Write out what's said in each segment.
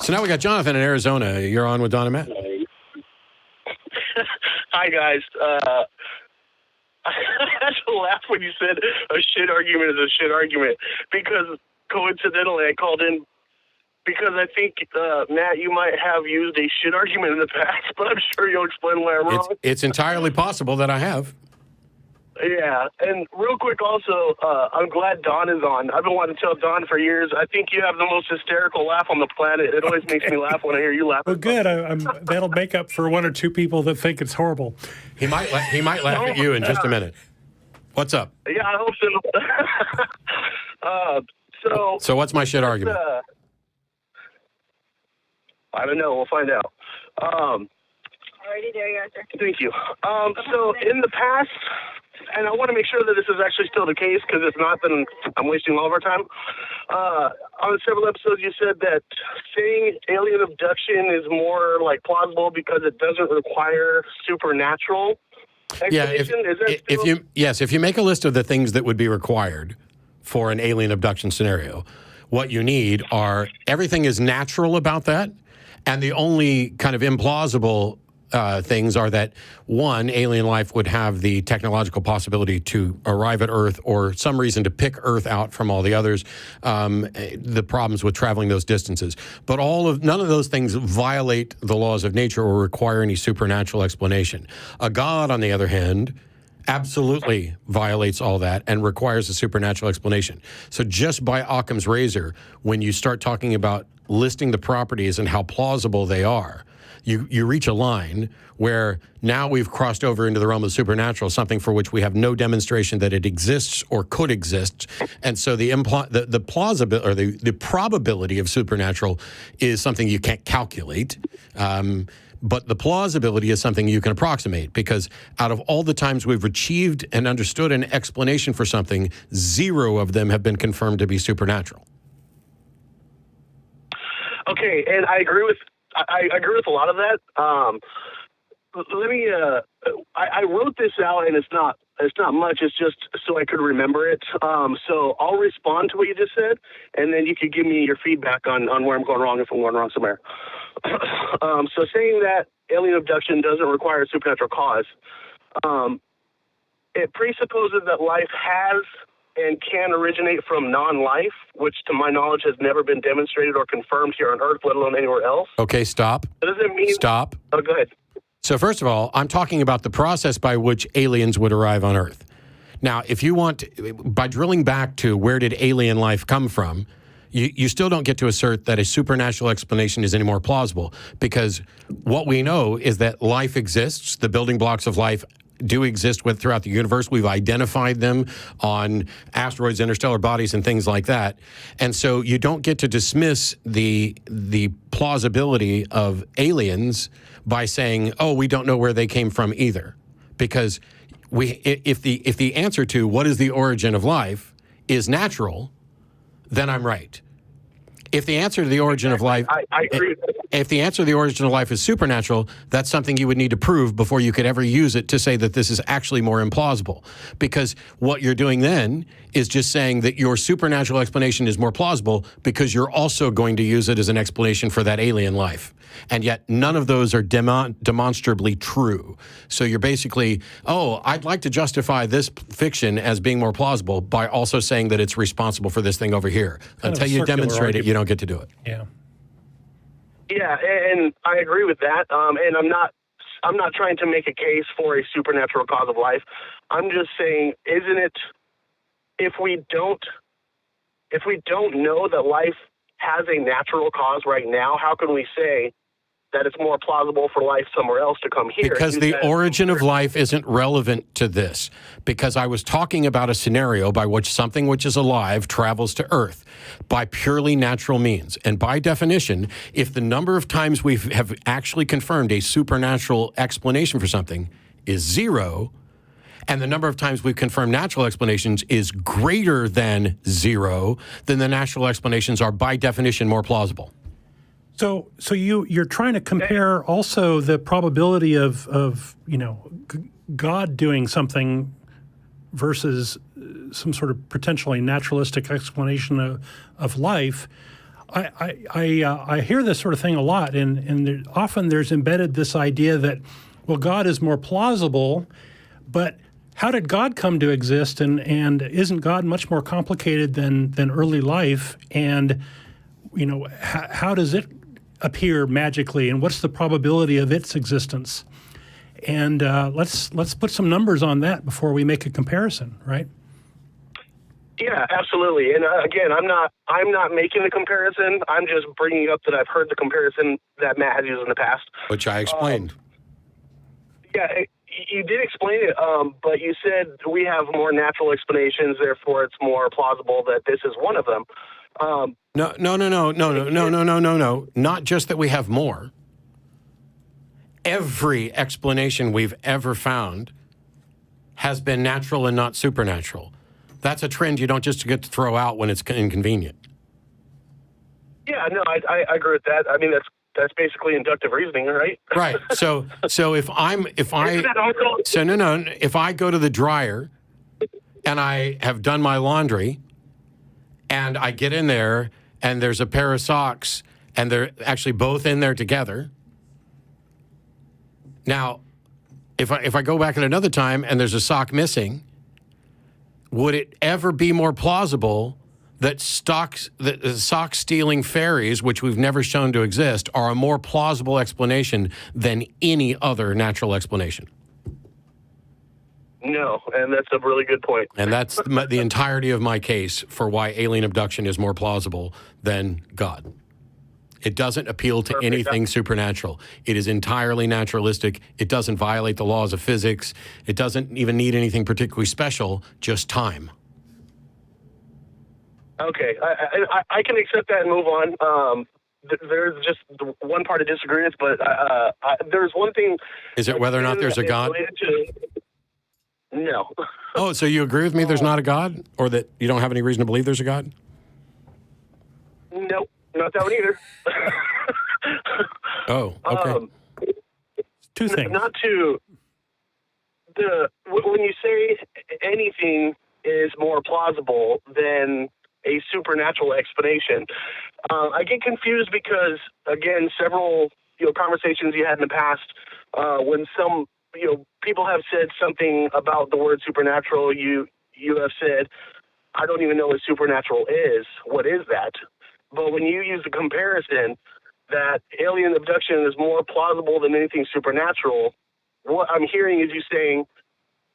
So now we got Jonathan in Arizona. You're on with Don and Matt. Hi, guys. I had to laugh when you said a shit argument is a shit argument, because coincidentally I called in because I think, Matt, you might have used a shit argument in the past, but I'm sure you'll explain why I'm wrong. It's entirely possible that I have. Yeah, and real quick also, I'm glad Don is on. I've been wanting to tell Don for years, I think you have the most hysterical laugh on the planet. It always makes me laugh when I hear you laugh. Well, good. That'll make up for one or two people that think it's horrible. He might laugh at you in just a minute. What's up? Yeah, I hope so. So what's my shit argument? I don't know. We'll find out. Alrighty, there you are, sir. Thank you. So in the past, and I want to make sure that this is actually still the case, because if not, then I'm wasting all of our time. On several episodes, you said that saying alien abduction is more like plausible because it doesn't require supernatural explanation. Yeah, if you make a list of the things that would be required for an alien abduction scenario, what you need are everything is natural about that, and the only kind of implausible things are that, one, alien life would have the technological possibility to arrive at Earth, or some reason to pick Earth out from all the others, the problems with traveling those distances. But none of those things violate the laws of nature or require any supernatural explanation. A God, on the other hand, absolutely violates all that and requires a supernatural explanation. So just by Occam's razor, when you start talking about listing the properties and how plausible they are, you reach a line where now we've crossed over into the realm of the supernatural, something for which we have no demonstration that it exists or could exist. And so the plausibility or the probability of supernatural is something you can't calculate. But the plausibility is something you can approximate, because out of all the times we've achieved and understood an explanation for something, 0 of them have been confirmed to be supernatural. Okay, and I agree with a lot of that. Let me. I wrote this out, and it's not much. It's just so I could remember it. So I'll respond to what you just said, and then you could give me your feedback on where I'm going wrong, if I'm going wrong somewhere. So saying that alien abduction doesn't require a supernatural cause, it presupposes that life has and can originate from non-life, which to my knowledge has never been demonstrated or confirmed here on Earth, let alone anywhere else. Okay, stop. That doesn't mean... Stop. Oh, go ahead. So first of all, I'm talking about the process by which aliens would arrive on Earth. Now, if you want, by drilling back to where did alien life come from, you still don't get to assert that a supernatural explanation is any more plausible, because what we know is that life exists, the building blocks of life do exist throughout the universe. We've identified them on asteroids, interstellar bodies, and things like that. And so you don't get to dismiss the plausibility of aliens by saying, oh, we don't know where they came from either. Because if the answer to what is the origin of life is natural, then I'm right. If the answer to the origin of life, I agree. If the answer to the origin of life is supernatural, that's something you would need to prove before you could ever use it to say that this is actually more implausible. Because what you're doing then is just saying that your supernatural explanation is more plausible because you're also going to use it as an explanation for that alien life. And yet none of those are demonstrably true. So you're basically, oh, I'd like to justify this fiction as being more plausible by also saying that it's responsible for this thing over here. Until you demonstrate it, you don't get to do it. Yeah. Yeah, and I agree with that. And I'm not trying to make a case for a supernatural cause of life. I'm just saying, isn't it, if we don't know that life has a natural cause right now, how can we say that it's more plausible for life somewhere else to come here? Because the origin of life isn't relevant to this. Because I was talking about a scenario by which something which is alive travels to Earth by purely natural means. And by definition, if the number of times we have actually confirmed a supernatural explanation for something is 0, and the number of times we've confirmed natural explanations is greater than 0, then the natural explanations are by definition more plausible. So you're trying to compare also the probability of God doing something versus some sort of potentially naturalistic explanation of life. I hear this sort of thing a lot, and often there's embedded this idea that, well, God is more plausible, but how did God come to exist, and isn't God much more complicated than early life? And, how does it appear magically, and what's the probability of its existence? And let's put some numbers on that before we make a comparison, right? Yeah, absolutely. And again, I'm not making the comparison. I'm just bringing up that I've heard the comparison that Matt has used in the past, which I explained. You did explain it, but you said we have more natural explanations, therefore it's more plausible that this is one of them. No. Not just that we have more. Every explanation we've ever found has been natural and not supernatural. That's a trend you don't just get to throw out when it's inconvenient. Yeah, no, I agree with that. I mean, that's basically inductive reasoning, right? Right. So if I go to the dryer and I have done my laundry and I get in there and there's a pair of socks and they're actually both in there together. Now, if I go back at another time and there's a sock missing, would it ever be more plausible that sock-stealing fairies, which we've never shown to exist, are a more plausible explanation than any other natural explanation? No, and that's a really good point. And that's the entirety of my case for why alien abduction is more plausible than God. It doesn't appeal to anything supernatural. It is entirely naturalistic. It doesn't violate the laws of physics. It doesn't even need anything particularly special, just time. Okay, I can accept that and move on. There's just one part of disagreement, but there's one thing. Is it whether or not there's a God? No. Oh, so you agree with me there's not a God? Or that you don't have any reason to believe there's a God? Nope, not that one either. Oh, okay. Two things. When you say anything is more plausible than a supernatural explanation, I get confused because, again, several conversations you had in the past, when some people have said something about the word supernatural, you have said, I don't even know what supernatural is. What is that? But when you use the comparison that alien abduction is more plausible than anything supernatural, what I'm hearing is you saying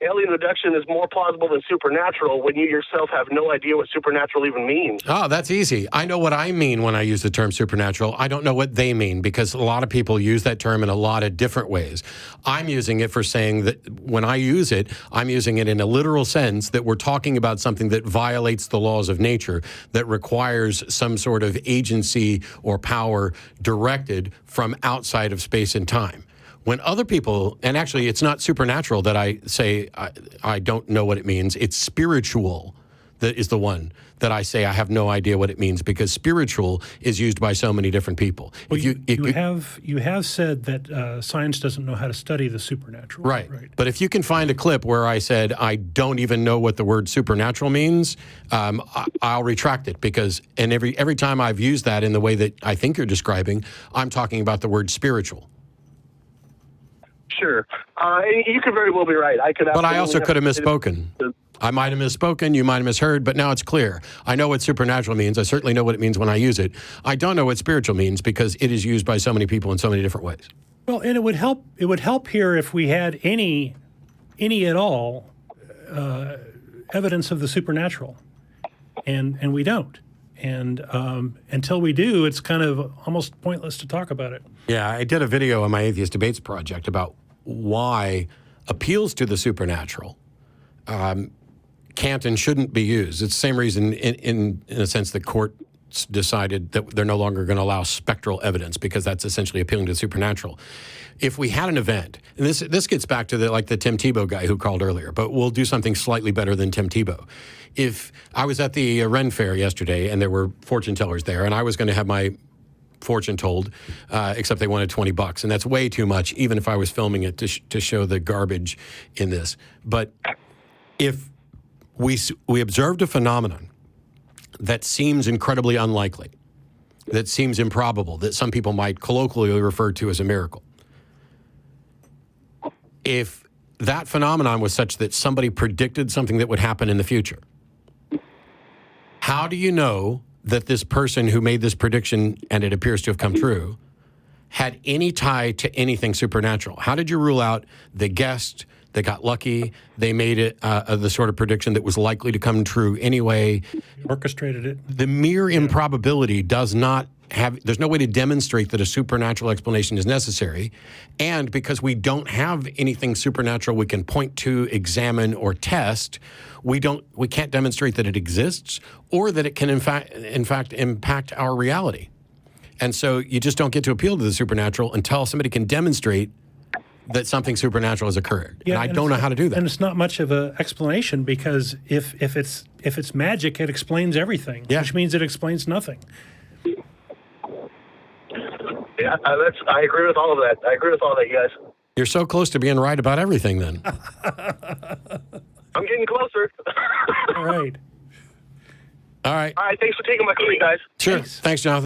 alien abduction is more plausible than supernatural when you yourself have no idea what supernatural even means. Oh, that's easy. I know what I mean when I use the term supernatural. I don't know what they mean because a lot of people use that term in a lot of different ways. I'm using it for saying that when I use it, I'm using it in a literal sense that we're talking about something that violates the laws of nature, that requires some sort of agency or power directed from outside of space and time. When other people, and actually it's not supernatural that I say I don't know what it means, it's spiritual that is the one that I say I have no idea what it means because spiritual is used by so many different people. Well, you have said that science doesn't know how to study the supernatural. Right. But if you can find a clip where I said I don't even know what the word supernatural means, I'll retract it because every time I've used that in the way that I think you're describing, I'm talking about the word spiritual. Sure. And you could very well be right. But I also could have misspoken. I might have misspoken, you might have misheard, but now it's clear. I know what supernatural means. I certainly know what it means when I use it. I don't know what spiritual means because it is used by so many people in so many different ways. Well, and it would help here if we had any at all evidence of the supernatural, and we don't. And until we do, it's kind of almost pointless to talk about it. Yeah, I did a video on my Atheist Debates project about why appeals to the supernatural can't and shouldn't be used. It's the same reason, in a sense, the courts decided that they're no longer going to allow spectral evidence because that's essentially appealing to the supernatural. If we had an event, and this gets back to the Tim Tebow guy who called earlier, but we'll do something slightly better than Tim Tebow. If I was at the Ren Fair yesterday and there were fortune tellers there, and I was going to have my fortune told, except they wanted $20, and that's way too much, even if I was filming it to show the garbage in this. But if we observed a phenomenon that seems incredibly unlikely, that seems improbable, that some people might colloquially refer to as a miracle. If that phenomenon was such that somebody predicted something that would happen in the future, how do you know that this person who made this prediction, and it appears to have come true, had any tie to anything supernatural? How did you rule out they guessed, they got lucky, they made it the sort of prediction that was likely to come true anyway? Orchestrated it. The mere improbability does not have, there's no way to demonstrate that a supernatural explanation is necessary. And because we don't have anything supernatural we can point to, examine, or test, we can't demonstrate that it exists or that it can in fact impact our reality. And so you just don't get to appeal to the supernatural until somebody can demonstrate that something supernatural has occurred. Yeah, and I don't know how to do that. And it's not much of an explanation, because if it's magic, it explains everything, which means it explains nothing. Yeah, I agree with all of that. I agree with all that, you guys. You're so close to being right about everything then. I'm getting closer. All right. All right. All right, thanks for taking my call, guys. Sure. Thanks, Jonathan.